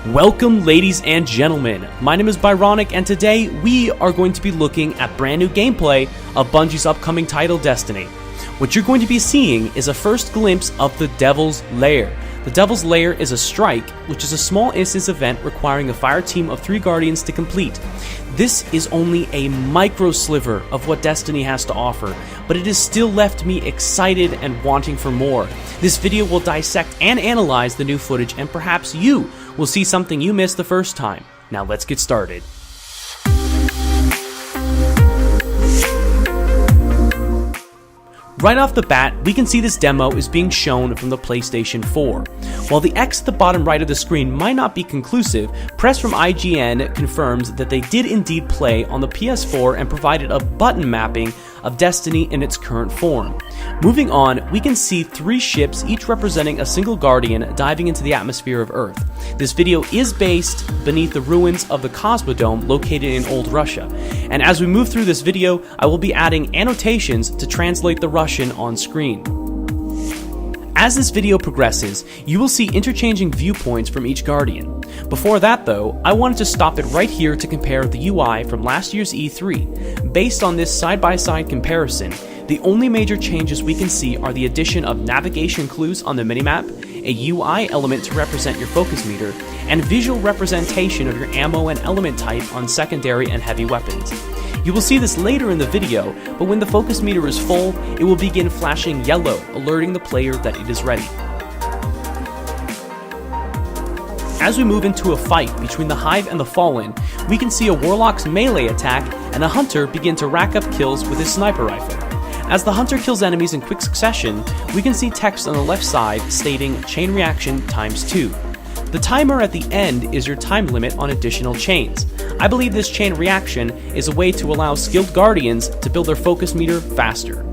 Welcome, ladies and gentlemen. My name is Byronic, and today we are going to be looking at brand new gameplay of Bungie's upcoming title, Destiny. What you're going to be seeing is a first glimpse of the Devil's Lair. The Devil's Lair is a strike, which is a small instance event requiring a fire team of 3 Guardians to complete. This is only a micro sliver of what Destiny has to offer, but it has still left me excited and wanting for more. This video will dissect and analyze the new footage, and perhaps you will see something you missed the first time. Now let's get started. Right off the bat, we can see this demo is being shown from the PlayStation 4. While the X at the bottom right of the screen might not be conclusive, press from IGN confirms that they did indeed play on the PS4 and provided a button mapping of Destiny in its current form. Moving on, we can see 3 ships, each representing a single Guardian, diving into the atmosphere of Earth. This video is based beneath the ruins of the Cosmodome located in old Russia. And as we move through this video, I will be adding annotations to translate the Russian on screen. As this video progresses, you will see interchanging viewpoints from each Guardian. Before that though, I wanted to stop it right here to compare the UI from last year's E3. Based on this side-by-side comparison, the only major changes we can see are the addition of navigation clues on the minimap, a UI element to represent your focus meter, and visual representation of your ammo and element type on secondary and heavy weapons. You will see this later in the video, but when the focus meter is full, it will begin flashing yellow, alerting the player that it is ready. As we move into a fight between the Hive and the Fallen, we can see a Warlock's melee attack and a Hunter begin to rack up kills with his sniper rifle. As the Hunter kills enemies in quick succession, we can see text on the left side stating chain reaction ×2. The timer at the end is your time limit on additional chains. I believe this chain reaction is a way to allow skilled Guardians to build their focus meter faster.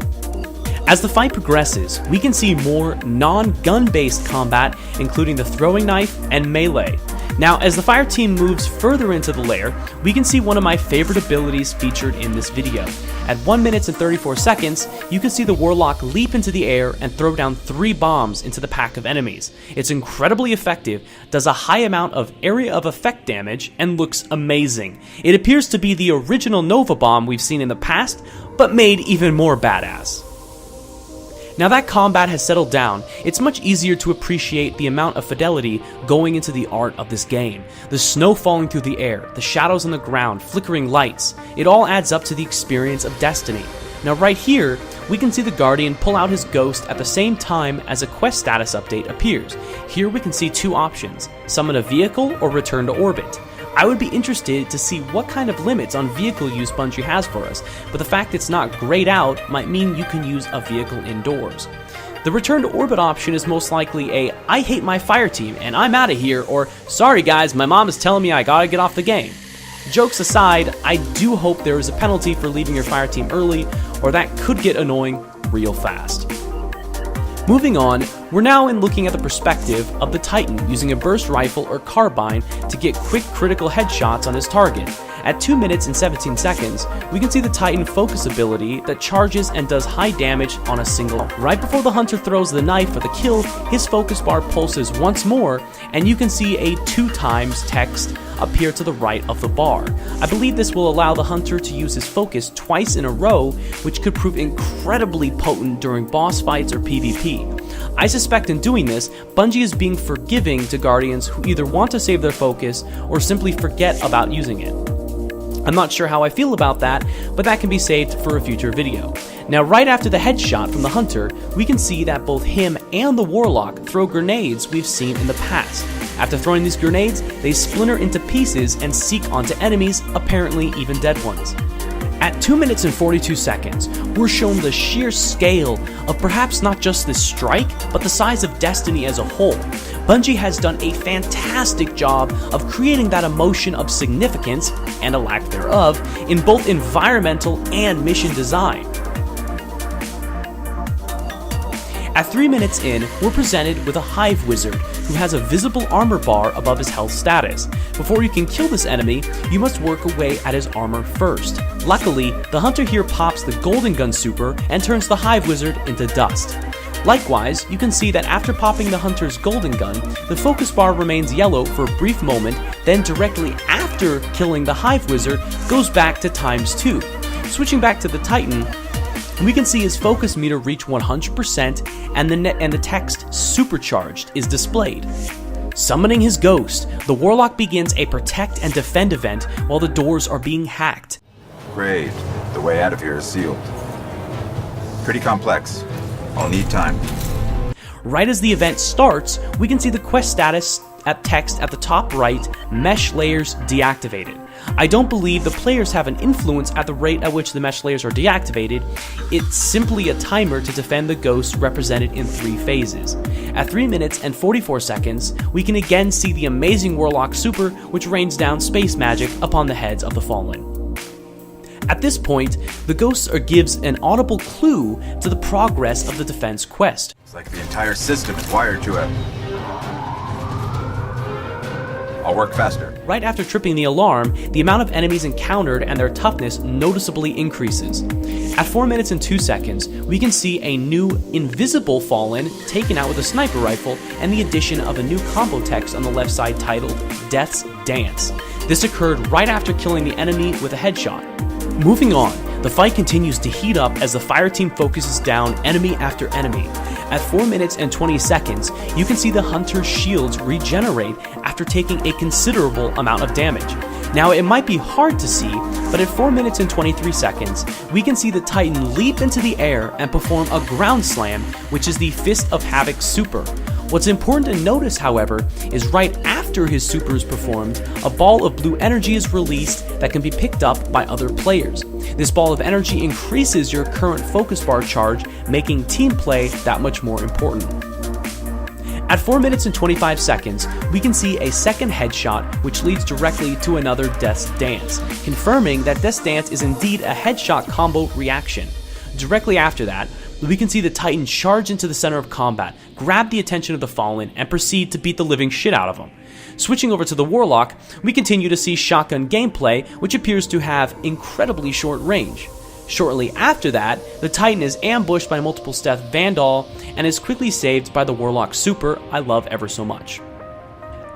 As the fight progresses, we can see more non-gun based combat, including the throwing knife and melee. Now, as the fire team moves further into the lair, we can see one of my favorite abilities featured in this video. At 1 minute and 34 seconds, you can see the Warlock leap into the air and throw down 3 bombs into the pack of enemies. It's incredibly effective, does a high amount of area of effect damage, and looks amazing. It appears to be the original Nova bomb we've seen in the past, but made even more badass. Now that combat has settled down, it's much easier to appreciate the amount of fidelity going into the art of this game. The snow falling through the air, the shadows on the ground, flickering lights, it all adds up to the experience of Destiny. Now right here, we can see the Guardian pull out his ghost at the same time as a quest status update appears. Here we can see 2 options, summon a vehicle or return to orbit. I would be interested to see what kind of limits on vehicle use Bungie has for us, but the fact it's not grayed out might mean you can use a vehicle indoors. The return to orbit option is most likely a I hate my fire team and I'm out of here, or sorry guys, my mom is telling me I gotta get off the game. Jokes aside, I do hope there is a penalty for leaving your fire team early, or that could get annoying real fast. Moving on, we're now in looking at the perspective of the Titan using a burst rifle or carbine to get quick critical headshots on his target. At 2 minutes and 17 seconds, we can see the Titan focus ability that charges and does high damage on a single. Right before the Hunter throws the knife for the kill, his focus bar pulses once more, and you can see a 2 times text appear to the right of the bar. I believe this will allow the Hunter to use his focus twice in a row, which could prove incredibly potent during boss fights or PvP. I suspect in doing this, Bungie is being forgiving to Guardians who either want to save their focus or simply forget about using it. I'm not sure how I feel about that, but that can be saved for a future video. Now right after the headshot from the Hunter, we can see that both him and the Warlock throw grenades we've seen in the past. After throwing these grenades, they splinter into pieces and seek onto enemies, apparently even dead ones. At 2 minutes and 42 seconds, we're shown the sheer scale of perhaps not just this strike, but the size of Destiny as a whole. Bungie has done a fantastic job of creating that emotion of significance, and a lack thereof, in both environmental and mission design. At 3 minutes in, we're presented with a Hive wizard who has a visible armor bar above his health status. Before you can kill this enemy, you must work away at his armor first. Luckily, the Hunter here pops the Golden Gun super and turns the Hive wizard into dust. Likewise, you can see that after popping the Hunter's golden gun, the focus bar remains yellow for a brief moment, then directly after killing the Hive Wizard goes back to ×2. Switching back to the Titan, we can see his focus meter reach 100% and the text "supercharged" is displayed. Summoning his ghost, the Warlock begins a protect and defend event while the doors are being hacked. Great. The way out of here is sealed. Pretty complex. I'll need time. Right as the event starts, we can see the quest status text at the top right, mesh layers deactivated. I don't believe the players have an influence at the rate at which the mesh layers are deactivated. It's simply a timer to defend the ghosts represented in 3 phases. At 3 minutes and 44 seconds, we can again see the amazing Warlock super, which rains down space magic upon the heads of the fallen. At this point, the ghosts gives an audible clue to the progress of the defense quest. It's like the entire system is wired to it. I'll work faster. Right after tripping the alarm, the amount of enemies encountered and their toughness noticeably increases. At 4 minutes and 2 seconds, we can see a new invisible fallen taken out with a sniper rifle and the addition of a new combo text on the left side titled Death's Dance. This occurred right after killing the enemy with a headshot. Moving on, the fight continues to heat up as the fire team focuses down enemy after enemy. At 4 minutes and 20 seconds, you can see the Hunter's shields regenerate after taking a considerable amount of damage. Now, it might be hard to see, but at 4 minutes and 23 seconds, we can see the Titan leap into the air and perform a ground slam, which is the Fist of Havoc super. What's important to notice, however, is right after his super is performed, a ball of blue energy is released that can be picked up by other players. This ball of energy increases your current focus bar charge, making team play that much more important. At 4 minutes and 25 seconds, we can see a second headshot which leads directly to another Death's Dance, confirming that Death's Dance is indeed a headshot combo reaction. Directly after that, we can see the Titan charge into the center of combat, grab the attention of the Fallen, and proceed to beat the living shit out of them. Switching over to the Warlock, we continue to see shotgun gameplay, which appears to have incredibly short range. Shortly after that, the Titan is ambushed by multiple stealth Vandal and is quickly saved by the Warlock super I love ever so much.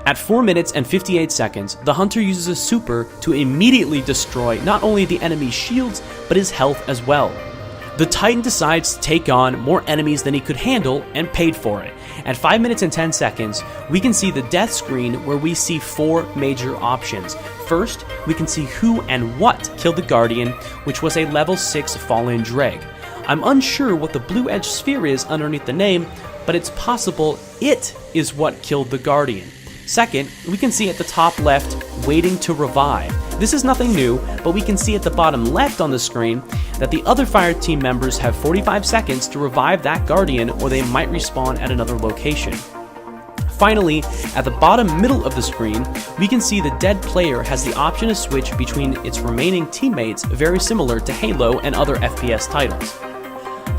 At 4 minutes and 58 seconds, the Hunter uses a super to immediately destroy not only the enemy's shields, but his health as well. The Titan decides to take on more enemies than he could handle and paid for it. At 5 minutes and 10 seconds, we can see the death screen where we see 4 major options. First, we can see who and what killed the Guardian, which was a level 6 Fallen Dreg. I'm unsure what the blue edge sphere is underneath the name, but it's possible it is what killed the Guardian. Second, we can see at the top left, waiting to revive. This is nothing new, but we can see at the bottom left on the screen that the other fire team members have 45 seconds to revive that Guardian, or they might respawn at another location. Finally, at the bottom middle of the screen, we can see the dead player has the option to switch between its remaining teammates, very similar to Halo and other FPS titles.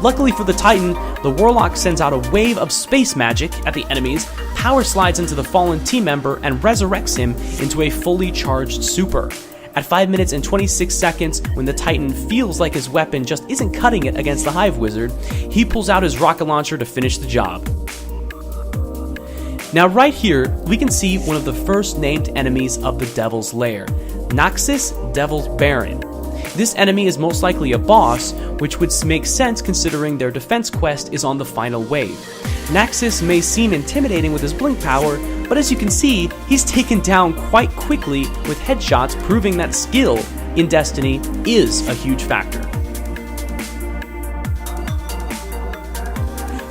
Luckily for the Titan, the Warlock sends out a wave of space magic at the enemies, power slides into the fallen team member, and resurrects him into a fully charged super. At 5 minutes and 26 seconds, when the Titan feels like his weapon just isn't cutting it against the Hive Wizard, he pulls out his rocket launcher to finish the job. Now right here, we can see one of the first named enemies of the Devil's Lair, Noxus Devil's Baron. This enemy is most likely a boss, which would make sense considering their defense quest is on the final wave. Noxus may seem intimidating with his blink power, but as you can see, he's taken down quite quickly with headshots, proving that skill in Destiny is a huge factor.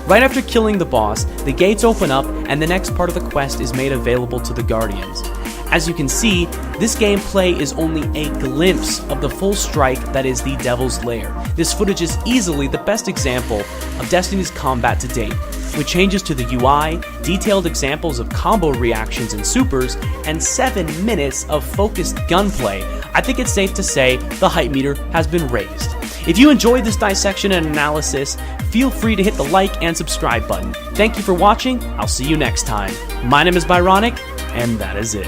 Right after killing the boss, the gates open up and the next part of the quest is made available to the Guardians. As you can see, this gameplay is only a glimpse of the full strike that is the Devil's Lair. This footage is easily the best example of Destiny's combat to date, with changes to the UI, detailed examples of combo reactions and supers, and 7 minutes of focused gunplay. I think it's safe to say the hype meter has been raised. If you enjoyed this dissection and analysis, feel free to hit the like and subscribe button. Thank you for watching. I'll see you next time. My name is Byronic, and that is it.